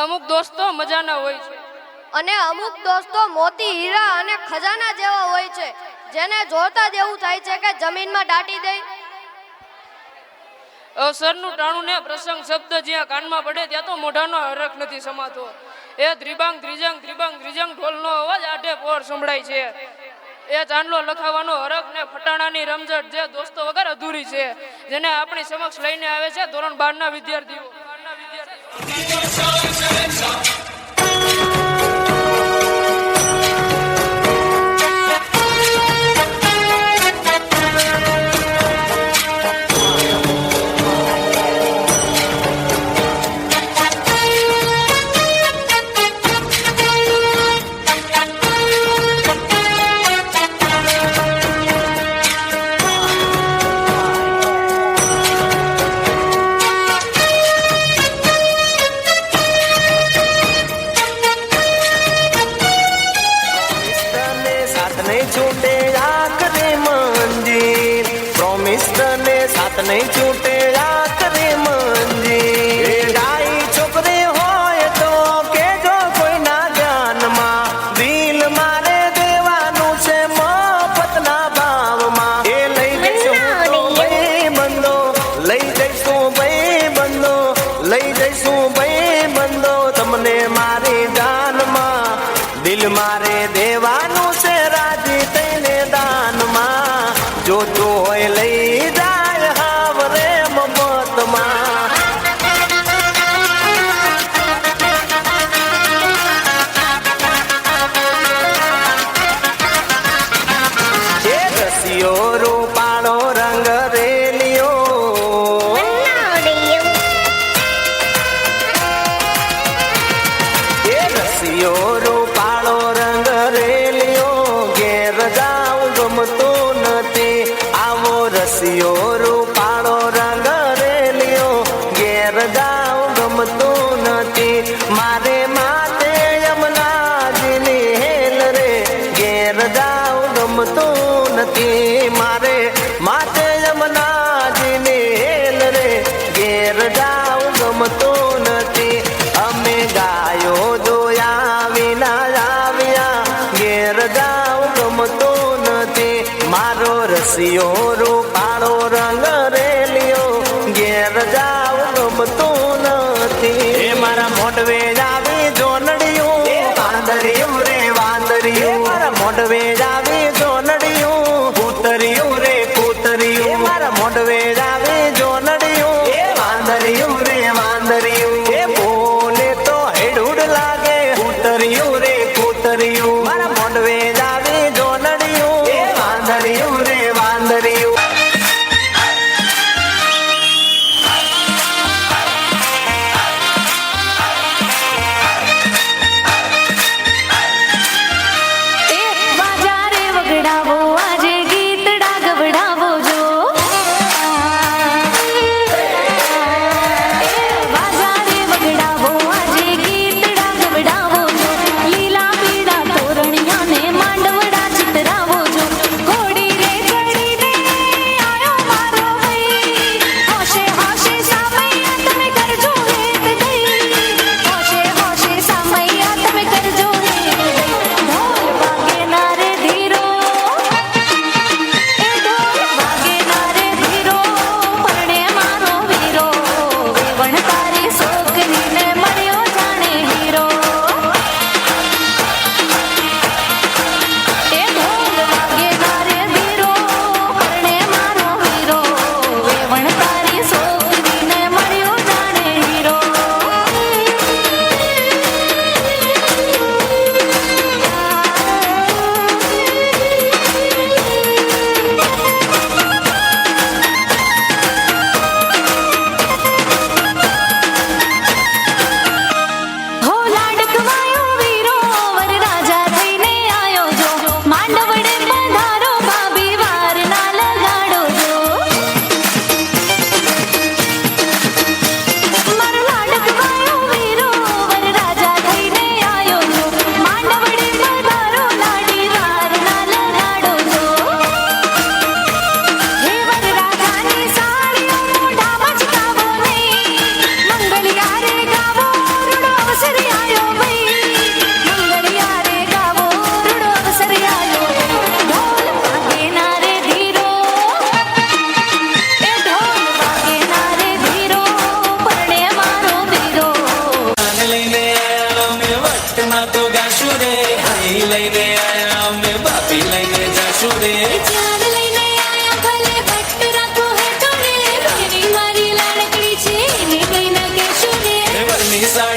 અમુક દોસ્તો મજાના હોય છે અને અમુક દોસ્તો મોતી હીરા અને ખજાના જેવા હોય છે, જેને જોતા જ એવું થાય છે કે જમીનમાં દાટી દે. અવસરનું ટાણું ને પ્રસંગ શબ્દ જ્યાં કાનમાં પડે ત્યાં તો મોઢાનો હરખ નથી સમાતો. એ ધ્રિબાંગ ધ્રિજંગ ઢોલનો અવાજ આઢે પોર સંભળાય છે. એ ચાંદલો લખાવાનો હરખ ને ફટાણાની રમઝટ જે દોસ્તો વગર અધૂરી છે, જેને આપણી સમક્ષ લઈને આવે છે ધોરણ 12 ના વિદ્યાર્થીઓ. नहीं छूटे आखरी मंजिल डाई छोकरी होय तो के जो कोई ना जान मां दिल मारे देवानु से मफत ना भाव मां ए लई जैसो भाई बंदो लई जैसो भाई बंदो लई जैसो भाई बंदो तमने मारी जान मां दिल मारे देवानु से राजी तेने दान मां जो तो होय लई मारे माते यमुनाजी ने हेल रे घेर जाओ गमतो नती मारे माते यमुनाजी ने हेल रे घेर जाओ गमतो नती अमे गायो जोया विना आव्या घेर जाओ गमतो नती मारो रसियो रूपाळो रंग रेलियो घेर जाओ गमतो नती मारा मोटवे जावी जोनड़ियो वांदरियो रे वांदरियो मारा मोटवे जावी जोनड़ियो कूतरियो रे कूतरियो मारा मोटवे जावी जोनड़ियो वांदरियो रे वांदरियो ए बोले तो हेडुड लागे कूतरियो रे कूतरियो मारा मोटवे जावी जोनड़ियो वांदरियो रे वांदरियो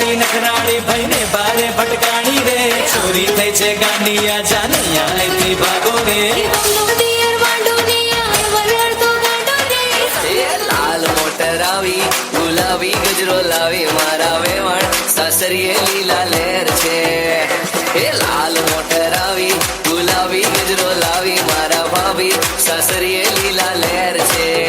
મારી નખરાળી ભાઈને બારે ભટકાણી રે ચોરી થઈ છે ગાંડિયા જાનિયા અહીંથી ભાગો રે એ લાલ મોટર આવી ગુલાબી ગજરો લાવી મારા વેવાણ સાસરીએ લીલા લહેર છે એ લાલ મોટર આવી ગુલાબી ગજરો લાવી મારા ભાભી સાસરીએ લીલા લહેર છે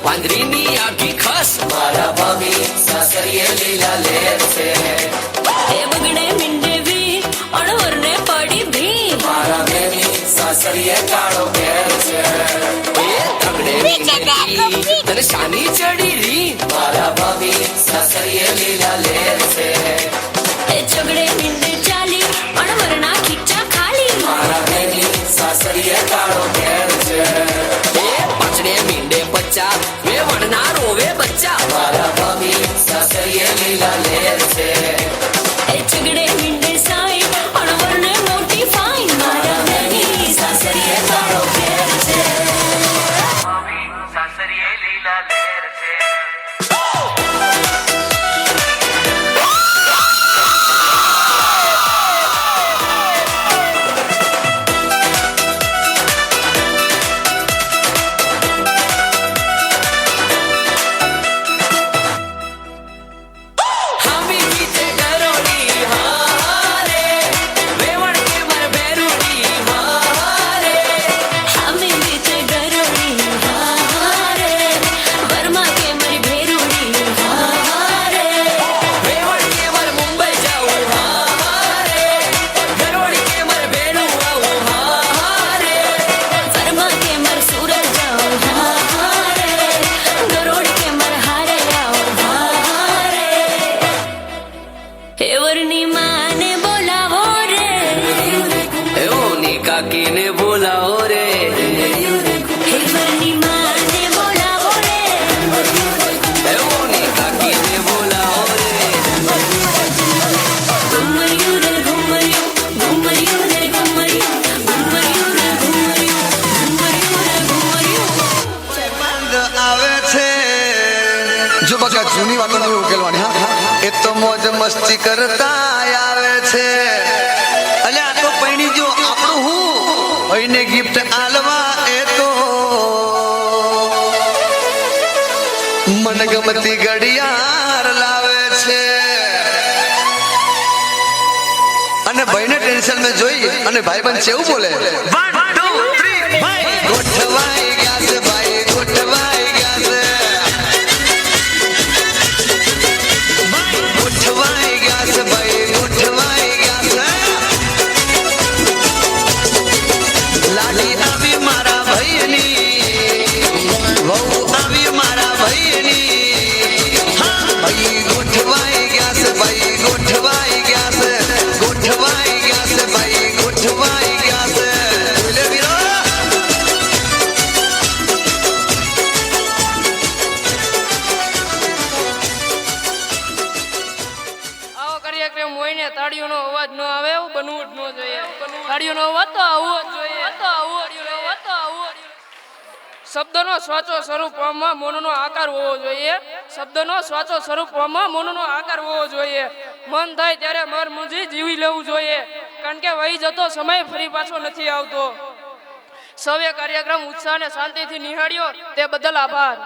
વાંદરીની આખી ખસ મારા ભાભી સાસરીએ લીલા લહેર છે એ બગડે મિંડે વી અણવરને પડી ભી મારા બેની સાસરીએ કાળો ઘેર છે એ તગડે મીંડી તને શાની ચડી રી મારા ભાભી સાસરીએ લીલા લહેર છે એ ઝગડે મિંડે ચાલી અણવરના ખીચા ખાલી મારા બેની સાસરીએ કાળો ઘેર છે એ પચડે મીંડે બચ્ચા વેવણના રોવે બચ્ચા મારા ભાભી સાસરીએ લીલા લહેર છે એ ઝગડે મિંડે સાઈ અણવરને મોટી ફાઈન મારા બેની સાસરીએ કાળો ઘેર છે સાસરીએ લીલા લહેર છે અમે બીતે ગરોડી હારે વર્મા કે મારી ભેરુડી હારે વેવણ કે મારે મુંબઈ જાવું હારે ગરોળી કે મારે બેનું આવું હારે વર્મા કે માર સુરત જાઓ હારે ગરોડી કે માર હારે આવો હારે એવરની માને બોલાવો રે એઓની કાકીને બોલાવો રે એવરની માને બોલાવો રે એઓની કાકીને બોલાવો રે ઘુમરિયું રે ઘુમરિયું ઘુમરિયું રે ઘુમરિયું ઘુમરિયું રે ઘુમરિયું ઘુમરિયું રે ઘુમરિયું આનંદ આવે છે જો બકા જૂની વાતો નહીં ઉકેલવાની હા એ તો મોજ મસ્તી કરતા આવે છે અલે આ તો પૈણી જો આપણું હું એને ગિફ્ટ આલવા એ તો મનગમતી ઘડિયાળ લાવે છે અને ભાઈને ટેન્શન માં જોઈ અને ભાઈબંધ છે એવું બોલે 1 2 3 ભાઈ ગોઠવાઈ ગયા છે ભાઈ ગોઠવાઈ ગયા છે ગોઠવાઈ ગયા છે ભાઈ ગોઠવાઈ ગયા છે લાડી આવી મારા ભાઈની વહુ આવી મારા ભાઈની હા ભાઈ ગોઠવાઈ ગયા છે ભાઈ ગોઠવાઈ ગયા છે ગોઠવાઈ ગયા છે ભાઈ ગોઠવાઈ ગયા છે બોલે વીરો આવો કાર્યક્રમ હોય ને તાળીઓનો અવાજ ન આવે એવું બનવું જ ન જોઈએ તાળીઓનો અવાજ તો આવવો જ જોઈએ શબ્દનો સાચો સ્વરૂપમાં મનનો આકાર હોવો જોઈએ શબ્દનો સાચો સ્વરૂપમાં મનનો આકાર હોવો જોઈએ મન થાય ત્યારે મર મૂંઝી જીવી લેવું જોઈએ કારણ કે વહી જતો સમય ફરી પાછો નથી આવતો સૌએ કાર્યક્રમ ઉત્સાહ અને શાંતિથી નિહાળ્યો તે બદલ આભાર